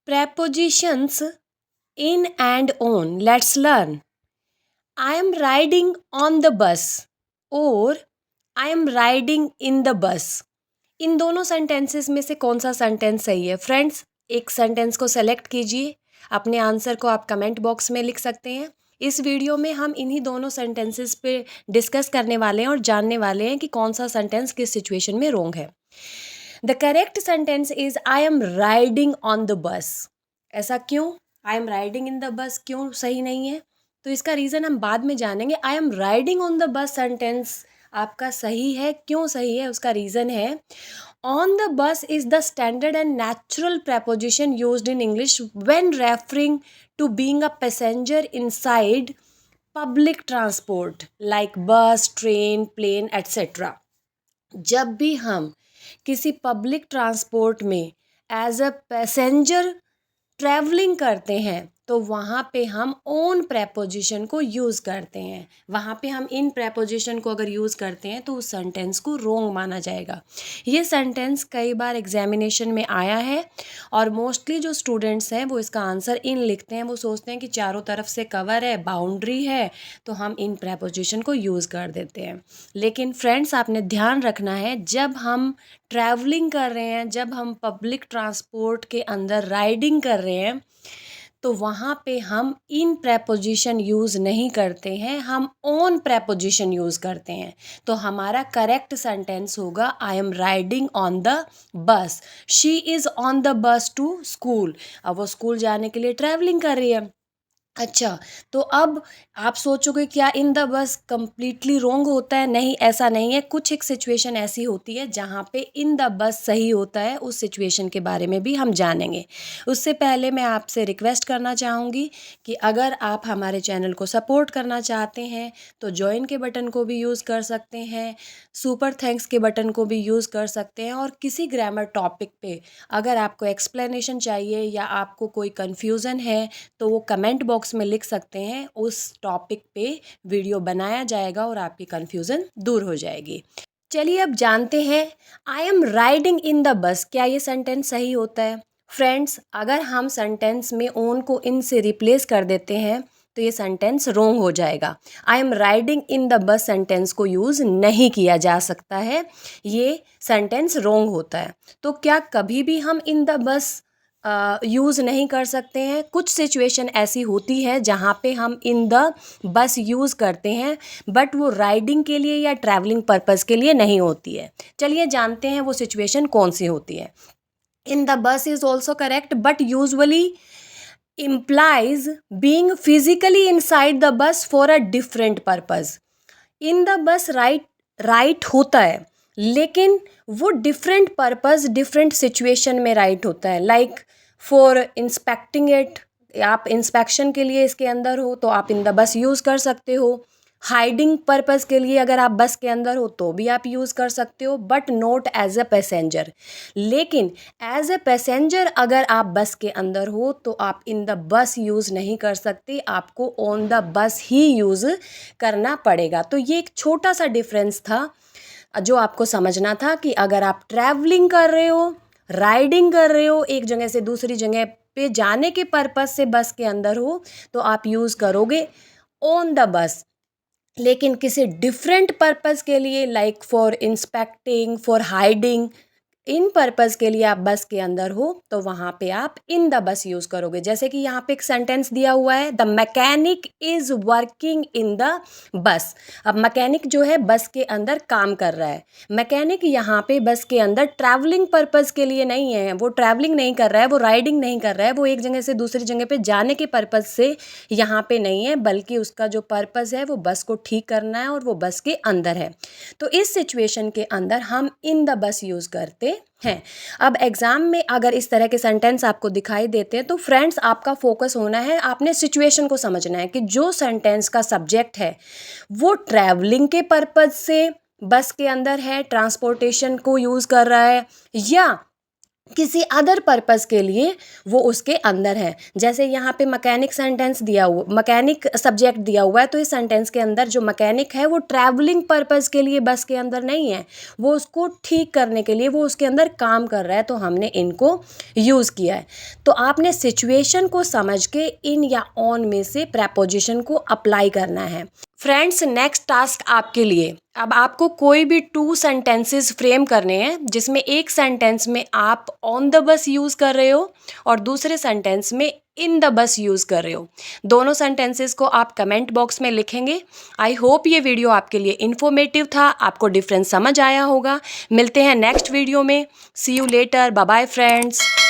Prepositions in and on. Let's learn. I am riding on the bus और I am riding in the bus. इन दोनों sentences में से कौन सा sentence सही है फ्रेंड्स? एक सेंटेंस को सेलेक्ट कीजिए, अपने आंसर को आप कमेंट बॉक्स में लिख सकते हैं। इस वीडियो में हम इन्हीं दोनों सेंटेंसेस पे डिस्कस करने वाले हैं और जानने वाले हैं कि कौन सा सेंटेंस किस सिचुएशन में रॉन्ग है। The correct sentence is I am riding on the बस। ऐसा क्यों? आई am riding in the bus क्यों सही नहीं है? तो इसका रीज़न हम बाद में जानेंगे। I am riding on the bus sentence आपका सही है। क्यों सही है? उसका रीज़न है on the bus is the standard and natural preposition used in English when referring to being a passenger inside public transport like bus, train, plane etcetera. जब भी हम किसी पब्लिक ट्रांसपोर्ट में एज अ पैसेंजर ट्रैवलिंग करते हैं तो वहाँ पे हम ओन प्रेपोजिशन को यूज़ करते हैं। वहाँ पे हम इन प्रेपोजिशन को अगर यूज़ करते हैं तो उस सेंटेंस को रॉन्ग माना जाएगा। ये सेंटेंस कई बार एग्जामिनेशन में आया है और मोस्टली जो स्टूडेंट्स हैं वो इसका आंसर इन लिखते हैं। वो सोचते हैं कि चारों तरफ से कवर है, बाउंड्री है, तो हम इन प्रेपोजिशन को यूज़ कर देते हैं। लेकिन फ्रेंड्स आपने ध्यान रखना है, जब हम ट्रैवलिंग कर रहे हैं, जब हम पब्लिक ट्रांसपोर्ट के अंदर राइडिंग कर रहे हैं तो वहाँ पे हम इन प्रेपोजिशन यूज़ नहीं करते हैं, हम ओन प्रेपोजिशन यूज़ करते हैं। तो हमारा करेक्ट सेंटेंस होगा I am riding on the bus. She is on the bus to school. अब वो स्कूल जाने के लिए ट्रैवलिंग कर रही है। अच्छा, तो अब आप सोचोगे क्या in the bus completely wrong होता है? नहीं, ऐसा नहीं है। कुछ एक सिचुएशन ऐसी होती है जहाँ पे इन द बस सही होता है। उस सिचुएशन के बारे में भी हम जानेंगे। उससे पहले मैं आपसे रिक्वेस्ट करना चाहूँगी कि अगर आप हमारे चैनल को सपोर्ट करना चाहते हैं तो जॉइन के बटन को भी यूज़ कर सकते हैं, सुपर थैंक्स के बटन को भी यूज़ कर सकते हैं। और किसी ग्रामर टॉपिक पे अगर आपको एक्सप्लेनेशन चाहिए या आपको कोई कन्फ्यूज़न है तो वो कमेंट बॉक्स में लिख सकते हैं। उस टॉपिक पे वीडियो बनाया जाएगा और आपकी कन्फ्यूज़न दूर हो जाएगी। चलिए अब जानते हैं आई am riding in the bus, क्या ये सेंटेंस सही होता है? फ्रेंड्स, अगर हम सेंटेंस में ओन को इन से रिप्लेस कर देते हैं तो ये सेंटेंस रॉन्ग हो जाएगा। आई am riding in the bus sentence को यूज़ नहीं किया जा सकता है, ये सेंटेंस रॉन्ग होता है। तो क्या कभी भी हम इन द बस यूज़ नहीं कर सकते हैं? कुछ सिचुएशन ऐसी होती है जहाँ पे हम इन द बस यूज़ करते हैं बट वो राइडिंग के लिए या ट्रैवलिंग पर्पज़ के लिए नहीं होती है। चलिए जानते हैं वो सिचुएशन कौन सी होती है। In the bus is also correct but usually implies being physically inside the bus for a different purpose. In the bus right होता है लेकिन वो डिफरेंट पर्पस डिफरेंट सिचुएशन में राइट होता है। लाइक फॉर इंस्पेक्टिंग इट, आप inspection के लिए इसके अंदर हो तो आप इन द बस यूज़ कर सकते हो। हाइडिंग पर्पस के लिए अगर आप बस के अंदर हो तो भी आप यूज़ कर सकते हो but not as a passenger. लेकिन एज अ पैसेंजर अगर आप बस के अंदर हो तो आप इन द बस यूज़ नहीं कर सकते, आपको ऑन द बस ही यूज़ करना पड़ेगा। तो ये एक छोटा सा डिफरेंस था जो आपको समझना था कि अगर आप ट्रैवलिंग कर रहे हो, राइडिंग कर रहे हो, एक जगह से दूसरी जगह पे जाने के पर्पस से बस के अंदर हो तो आप यूज़ करोगे ऑन द बस। लेकिन किसी डिफरेंट पर्पस के लिए like for inspecting, for hiding, in purpose के लिए आप बस के अंदर हो तो वहाँ पे आप इन द बस यूज़ करोगे। जैसे कि यहाँ पे एक सेंटेंस दिया हुआ है the mechanic is working in the bus. अब मैकेनिक जो है बस के अंदर काम कर रहा है। मैकेनिक यहाँ पे बस के अंदर ट्रैवलिंग पर्पस के लिए नहीं है, वो ट्रैवलिंग नहीं कर रहा है, वो राइडिंग नहीं कर रहा है, वो एक जगह से दूसरी जगह पे जाने के पर्पस से यहाँ पे नहीं है, बल्कि उसका जो पर्पस है वो बस को ठीक करना है और वो बस के अंदर है। तो इस सिचुएशन के अंदर हम इन द बस यूज़ करते हैं। अब एग्ज़ाम में अगर इस तरह के सेंटेंस आपको दिखाई देते हैं तो फ्रेंड्स आपका फोकस होना है, आपने सिचुएशन को समझना है कि जो सेंटेंस का सब्जेक्ट है वो ट्रैवलिंग के पर्पज़ से बस के अंदर है, ट्रांसपोर्टेशन को यूज़ कर रहा है, या किसी अदर पर्पस के लिए वो उसके अंदर है। जैसे यहाँ पे मैकेनिक सेंटेंस दिया हुआ, मैकेनिक सब्जेक्ट दिया हुआ है, तो इस सेंटेंस के अंदर जो मैकेनिक है वो ट्रैवलिंग पर्पस के लिए बस के अंदर नहीं है, वो उसको ठीक करने के लिए वो उसके अंदर काम कर रहा है, तो हमने इनको यूज़ किया है। तो आपने सिचुएशन को समझ के इन या ऑन में से प्रेपोजिशन को अप्लाई करना है। फ्रेंड्स, नेक्स्ट टास्क आपके लिए, अब आपको कोई भी 2 सेंटेंसेस फ्रेम करने हैं जिसमें एक सेंटेंस में आप ऑन द बस यूज़ कर रहे हो और दूसरे सेंटेंस में इन द बस यूज़ कर रहे हो। दोनों सेंटेंसेस को आप कमेंट बॉक्स में लिखेंगे। आई होप ये वीडियो आपके लिए इन्फॉर्मेटिव था, आपको डिफरेंस समझ आया होगा। मिलते हैं नेक्स्ट वीडियो में। See you later, bye bye friends.